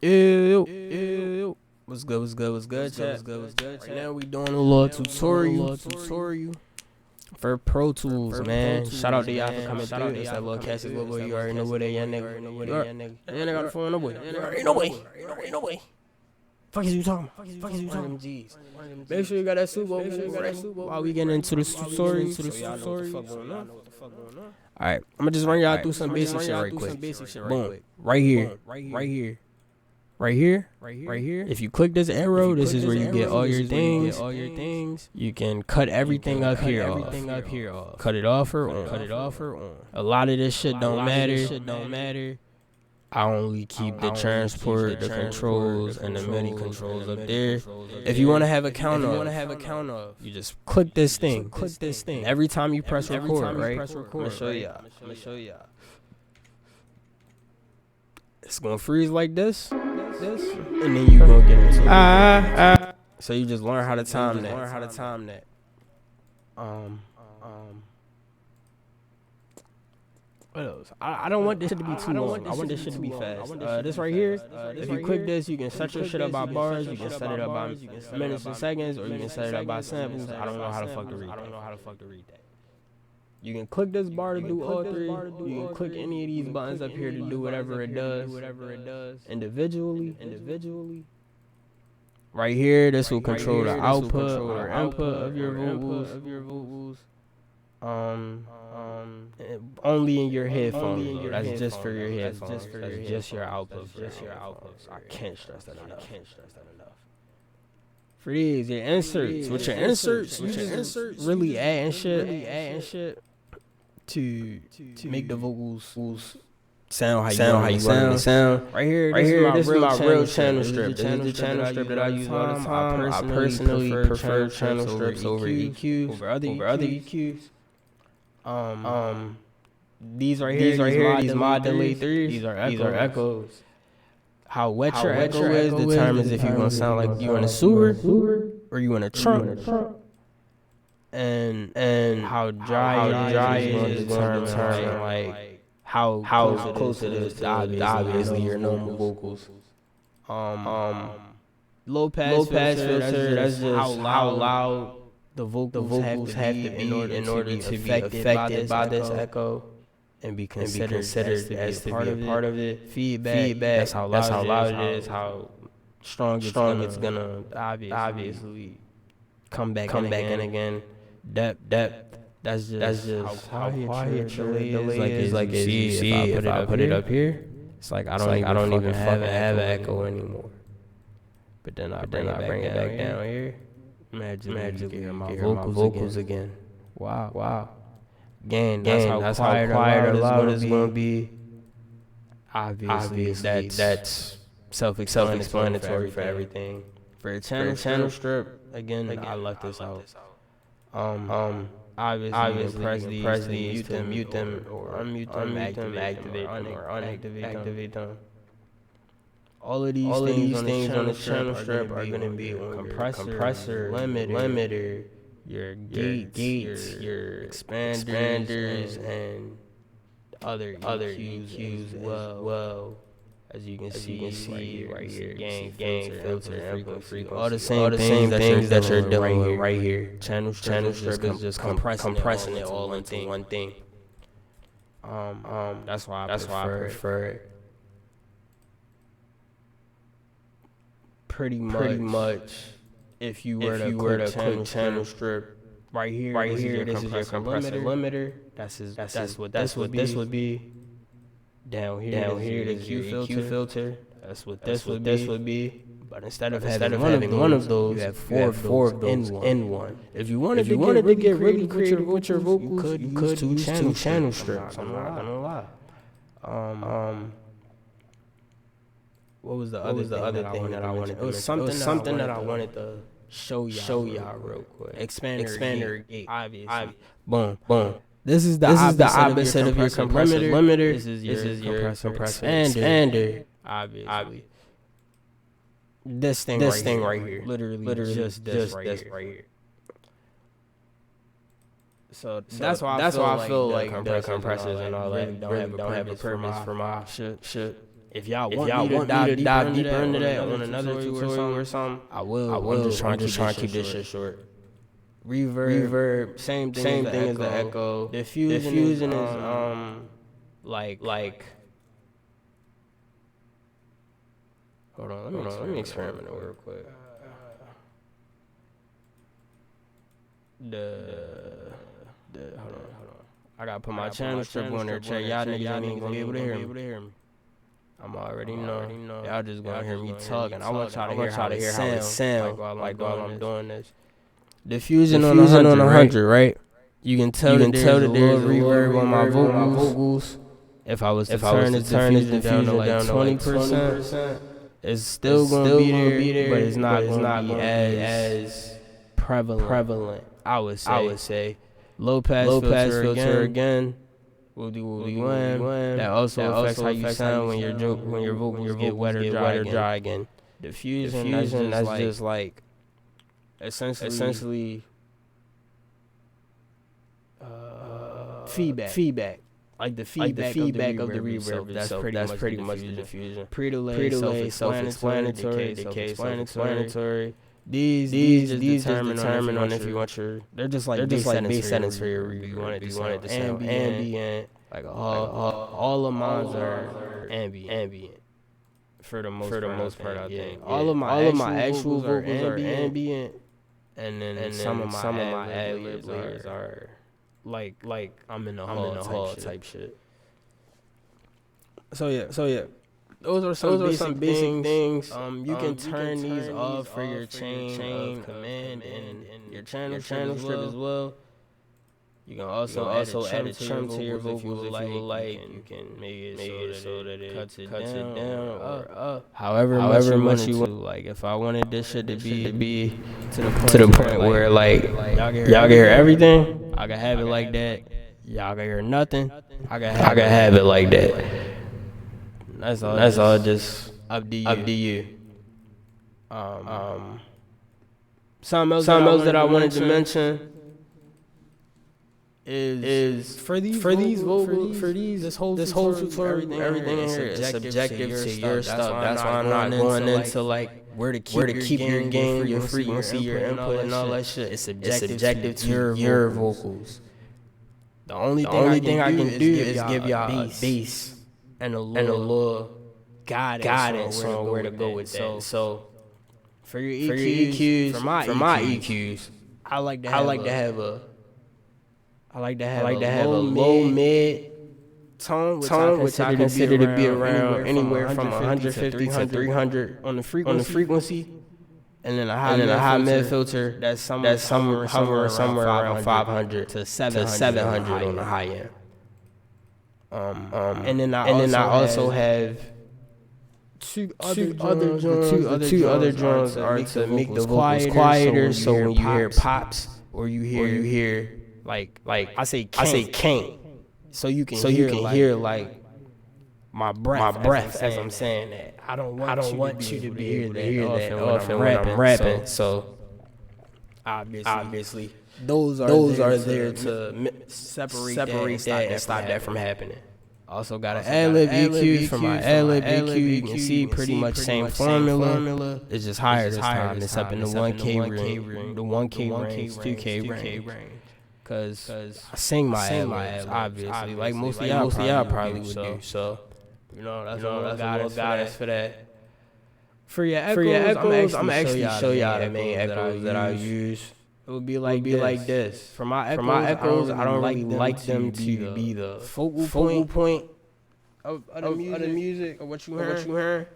Ew. What's good, chat? Right now we doing a little tutorial for Pro Tools, man. Shout out to y'all for coming through. That's that little Cassie's little boy. You already know what they young nigga. And I got the phone, no boy. Ain't no way. Fuck is you talking about? Make sure you got that soup over while we getting into the tutorial. Alright, I'm gonna just run y'all through some basic shit right quick. Boom. Right here. If you click this arrow, this is where you get all your things. You can cut everything up here off. Cut it off or on. A lot of this shit don't matter. I only keep the transport, the controls, and the MIDI controls up there. If you want to have a count off, you just click this thing. Every time you press record, right? I'm gonna show y'all. It's gonna freeze like this, and then you gonna get into it. So you just learn how to time that. What else? I don't want this shit to be too long. I want this shit to be fast. This right here, if you click this, you can set your shit up by bars, you can set it up by minutes and seconds, or you can set it up by samples. I don't know how the fuck to read that. You can click this bar to do all three. You can click any of these buttons up here to do whatever it does individually. Right here, this will control the output or input of your vocals. Only in your headphones. That's just for your headphones. That's just your output. I can't stress that enough. For these, your inserts. With your inserts, you just really adding shit to make the vocals sound how you sound. Right here, this is my real channel strip. This is the channel strip that I use all the time. I personally prefer channel strips over EQs, over other EQs. These right here, these mod delay 3s, these are echoes. How wet your echo is determines if you're gonna sound like you in a sewer or you in a trunk. And how dry it is gonna determine like how close it is to obviously your normal vocals. Low pass filter, that's just how loud the vocals have to be in order to be affected by this echo and be considered as to be a part of it. Feedback, that's how loud it is, how strong it's gonna obviously come back in again. Depth, that's just how quiet the delay is. Like you see, if I put it up here, it's like I don't even have an echo anymore. But then I bring it back down here. Magically hear my vocals again. Wow. Again, that's how quiet or loud it's gonna be. Obviously that's self-explanatory for everything. For a channel strip, again, I left this out. Obviously press these to mute them or unmute them, activate them. All of these things on the channel strip are going to be on compressor, limiter, your gates, your expanders, and other EQs as well. As you can see right here, gain, filter, frequency, all the same things that you're doing right here. Channel strip is just compressing it all into one thing. That's why I prefer it. Pretty much, if you were to click channel strip right here, this is your compressor limiter. That's what this would be. Down here, the EQ filter. That's what this would be. But instead of having one of those, you have four of those in one. If you wanted to get really creative with your vocals, you could use two channel strips. I'm not gonna lie. What was the other thing that I wanted? It was something that I wanted to show y'all real quick. Expander gate, obviously. Boom. This is the opposite of your compressor limiter. This is your compressor expander, obviously. This thing right here, literally just this right here. So that's why I feel like the compressors and all that really don't have a purpose for my shit. If y'all want me to dive deeper into that on another tutorial or something, I will. I'm just trying to keep this shit short. Reverb, same thing as the echo. Diffusion is like. Hold on, let me experiment real quick. Hold on. I gotta put my channel strip on there. Check y'all niggas ain't gonna be able to hear me. I'm already know. Y'all just gonna hear me talking. I want y'all to hear how it sound. Like while I'm doing this. Diffusion on 100, right? You can tell that there's a little reverb on my vocals. If I was to turn this diffusion down to like 20%, it's still gonna be there, but it's not gonna be as prevalent. I would say. Low pass filter again. Woody wham. That also affects how you sound when your vocals get wet or dry again. Diffusion that's just like essentially feedback. Like the feedback of the reverb. That's pretty much the diffusion. Pre-delay, self-explanatory, decay, These just determine on if you want your. They're just like base settings for your reverb. You want it to sound ambient. Like all of mine are ambient. For the most part, I think. All of my actual vocals are ambient, and then some of my ad-libs are like I'm in the hall type shit. So yeah. Those are some basic things. You can turn these off for your chain of command and your channel strip as well. You can also add a trim to your vocals if you like. You can make it so that it cuts it down or up. However much you want. Like if I wanted this shit to be to the point where like y'all can hear everything, I can have it like that. Y'all can hear nothing, I can have it like that. That's all. Just up to you. Something else that I wanted to mention is for these vocals, this whole tutorial, everything in here is subjective to your stuff. That's why I'm not going into like where to keep your gain, your frequency, your input, and all that shit. It's subjective to your vocals. The only thing I can do is give y'all a bass and a little guidance on where to go with that. So for your EQs, for my EQs, I like to have a low mid tone, which I consider to be around anywhere from 150 to 300 on the frequency, and then a high mid filter that's somewhere around 500 to 700 on the high end. And then I also have two other drums are to make the vocals quieter. So when you hear pops or you hear like I say can't, so you can hear like my breath as I'm saying that. I don't want you to be able to hear that often when I'm rapping. So obviously those are there to separate that and stop that from happening. Also got an ad-lib EQ. For my ad-lib EQ, you can see pretty much same formula. It's just higher this time. It's up in the 1K range, the 1K range, 2K range. Cause I sing my ad-libs, obviously, like most of y'all probably would do. So, you know, that's a guidance for that. For your echoes, I'm actually show y'all the main echoes that I use. It would be like this. For my echoes, I don't really like them to be the focal point of the music or what you heard.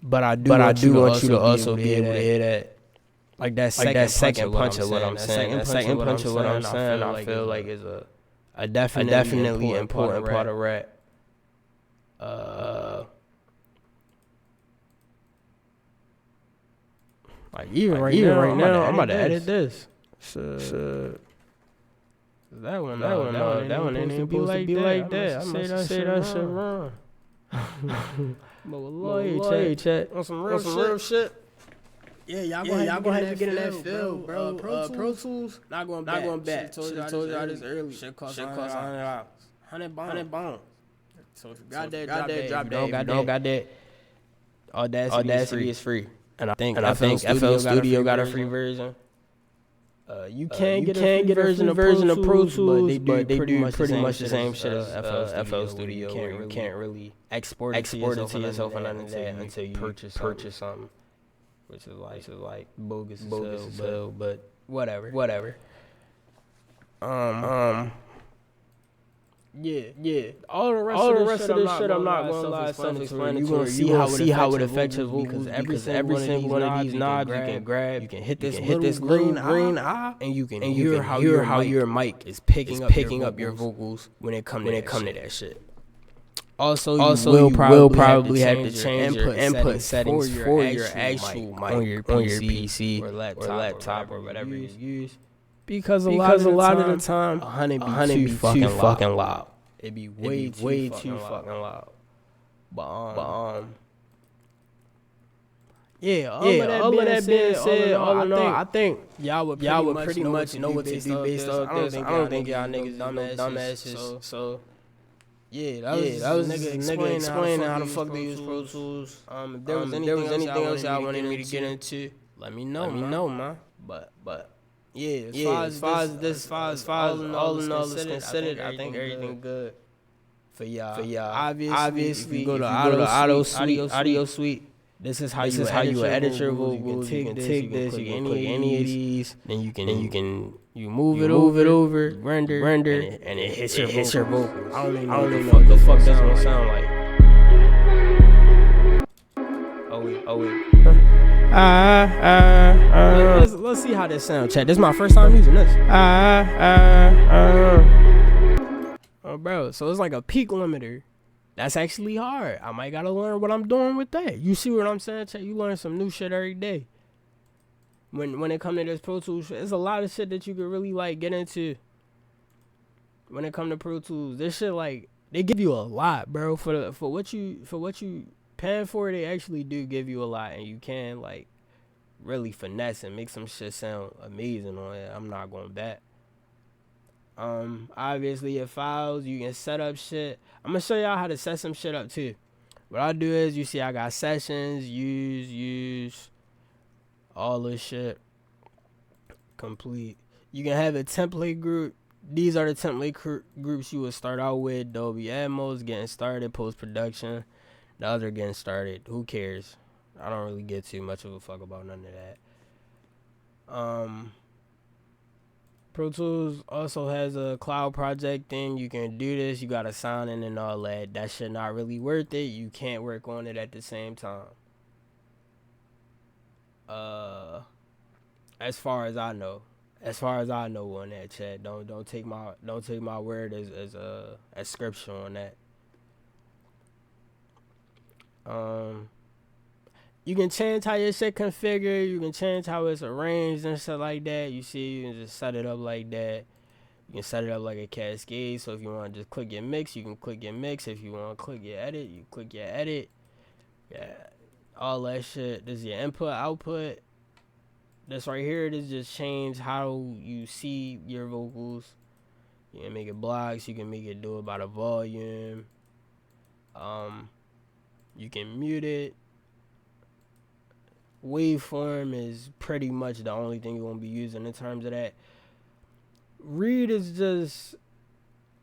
But I do want you to also be able to hear that. Like that second punch of what I'm saying. That second punch of what I'm saying, I feel like is a definitely important part of rap. Like even right now, I'm about to edit this. So that one ain't even supposed to be like that. I must say that shit wrong. But with chat on some real shit. Yeah, y'all gonna have to get in that feel, bro. Pro Tools, not going back. Should've told y'all this early. Shit cost $100. 100 bones. So if you got that, drop that. If you don't got that, Audacity is free. And I think FL Studio got a free version. You can get a version of Pro Tools, but they do pretty much the same shit as FL Studio. You can't really export it to yourself or nothing until you purchase something, which is like bogus as hell, but whatever. Yeah. All the rest of this shit, I'm not gonna lie, self-explanatory. You gonna see how it affects your vocals, because every single one of these knobs you can grab. You can hit this green eye, and you can hear how your mic is picking up your vocals when it come to that shit. Also, you will probably have to change your input settings for your actual mic on your PC or laptop or whatever you use. Because a lot of the time, a honey be too fucking loud. It be way too fucking loud. But yeah, all of that being said, all in all, I think y'all would pretty much know what to do based off this. I don't think y'all niggas dumbasses. So yeah, that was nigga explaining how the fuck they use Pro Tools. If there was anything else y'all wanted me to get into, let me know, man. But yeah, as far as all in all is considered, I think everything good for y'all. Obviously, if you go to Audio Suite, this is how you edit your vocals. You can take this, you can click any of these, then you move it over, render, and it hits your vocals. I don't even know what the fuck that's gonna sound like. Oh wait. Let's see how this sounds, chat. This is my first time using this. Oh, bro. So it's like a peak limiter. That's actually hard. I might gotta learn what I'm doing with that. You see what I'm saying, chat? You learn some new shit every day. When it comes to this Pro Tools shit, there's a lot of shit that you could really like get into. When it comes to Pro Tools, this shit like they give you a lot, bro. For what you paying for, they actually do give you a lot, and you can like really finesse and make some shit sound amazing on it. I'm not going back. Obviously your files, you can set up shit. I'm gonna show y'all how to set some shit up too. What I do is, you see I got sessions, use all this shit complete. You can have a template group. These are the template groups you would start out with. Dolby Atmos, getting started, post-production. The other getting started. Who cares? I don't really get too much of a fuck about none of that. Pro Tools also has a cloud project thing. You can do this. You gotta sign in and all that. That shit not really worth it. You can't work on it at the same time. As far as I know on that, chat. Don't take my word as scripture on that. You can change how your shit configured. You can change how it's arranged and stuff like that. You see, you can just set it up like that. You can set it up like a cascade. So if you want to just click your mix, you can click your mix. If you want to click your edit, you click your edit. Yeah, all that shit. This is your input, output. This right here, this just change how you see your vocals. You can make it blocks. You can make it do it by the volume. You can mute it. Waveform is pretty much the only thing you're going to be using in terms of that. Read is just,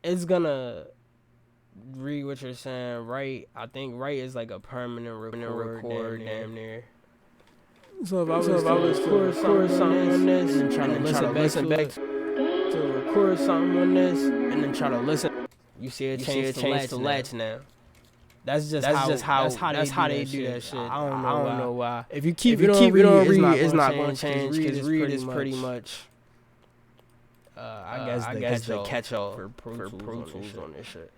it's going to read what you're saying. Write, I think write is like a permanent record damn near. So if I was to record something on this and try to listen back to record something on this and then try to listen, you see it change to latch now. That's how they do that shit. I don't know why. If you keep it on read, it's not going to change, because read is pretty much I guess the catch-all for Pro Tools on this shit.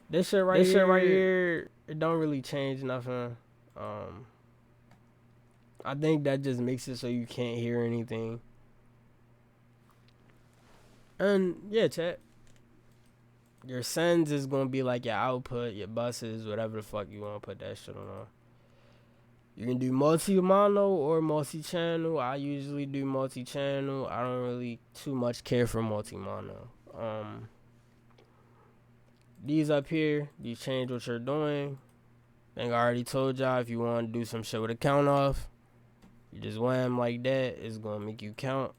This shit right here, it don't really change nothing. I think that just makes it so you can't hear anything. And yeah, chat. Your sends is going to be like your output, your buses, whatever the fuck you want to put that shit on. You can do multi-mono or multi-channel. I usually do multi-channel. I don't really too much care for multi-mono. These up here, you change what you're doing. I think I already told y'all, if you want to do some shit with a count off, you just wham like that. It's gonna make you count.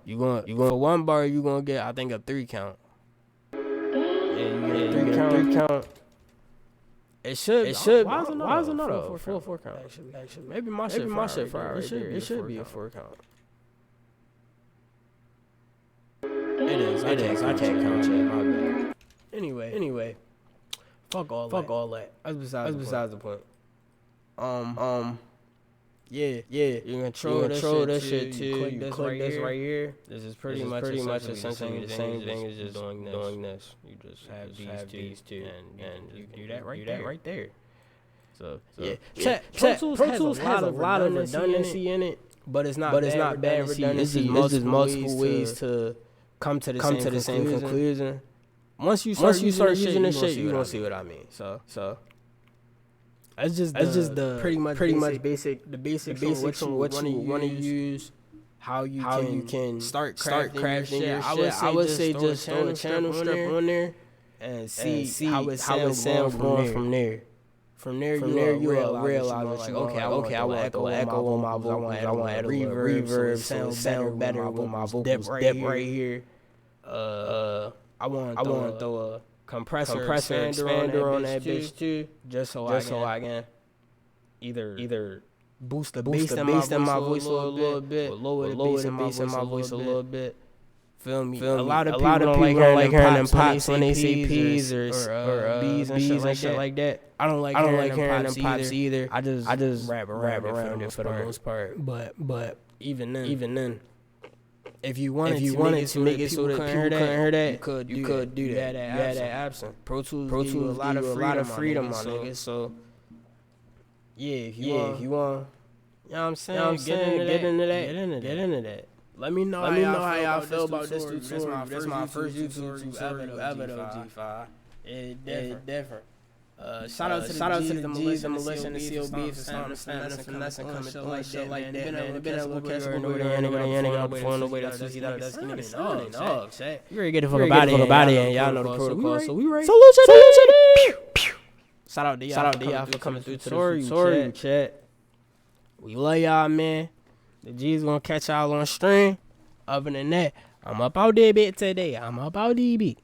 You going for 1 bar, you gonna get, I think, a 3 count. Yeah, you get a 3 count. It should. Why is another full 4 count? Actually, maybe my shit fire. It should be a 4 count. It is. I can't count yet. My bad. Anyway. Fuck all that. That's besides the point. Yeah. You control this shit too. You click this right here. This is pretty much essentially the same thing as just doing this. You just have these two, and you can do that right there. So yeah. Pro Tools has a lot of redundancy in it, but it's not bad redundancy. It's just multiple ways to come to the same conclusion. Once you start using this shit, you gonna see what I mean. So that's just the pretty much basics on what you want to use, how you can start crafting shit. I would say just throw a channel strip on there and see how it sounds going from there. From there, you will realize like, okay, I want to throw echo on my vocals. I want to add a reverb, sound better with my vocals dip right here. I want to throw a compressor expander on that bitch too, just so I can either boost the bass in my voice a little bit, or lower the bass in my voice a little bit. Feel me? A lot of people don't like hearing them pops when they say P's or B's and shit like that. I don't like hearing them pops either. I just rap around it for the most part. But even then, if you wanted to make it so that people couldn't hear that, you could do that. You had that absent. Pro Tools give you a lot of freedom, my nigga. So yeah, if you want, you know what I'm saying? Get into that. Let me know how y'all feel about this tutorial. That's my first YouTube tutorial ever though, G5. It's different. Shout out to the G's, I'm listening to COB for finessing coming shit like that, man. Been a little catch over there, nigga out before nobody else see that nigga. You ready to get the fuck about it, and y'all know the protocol, so we ready. Salute to Shout out to y'all for coming through to the tutorial, chat. We love y'all, man. The G's gonna catch y'all on stream. Other than that, I'm up out there bit today. I'm up out DB.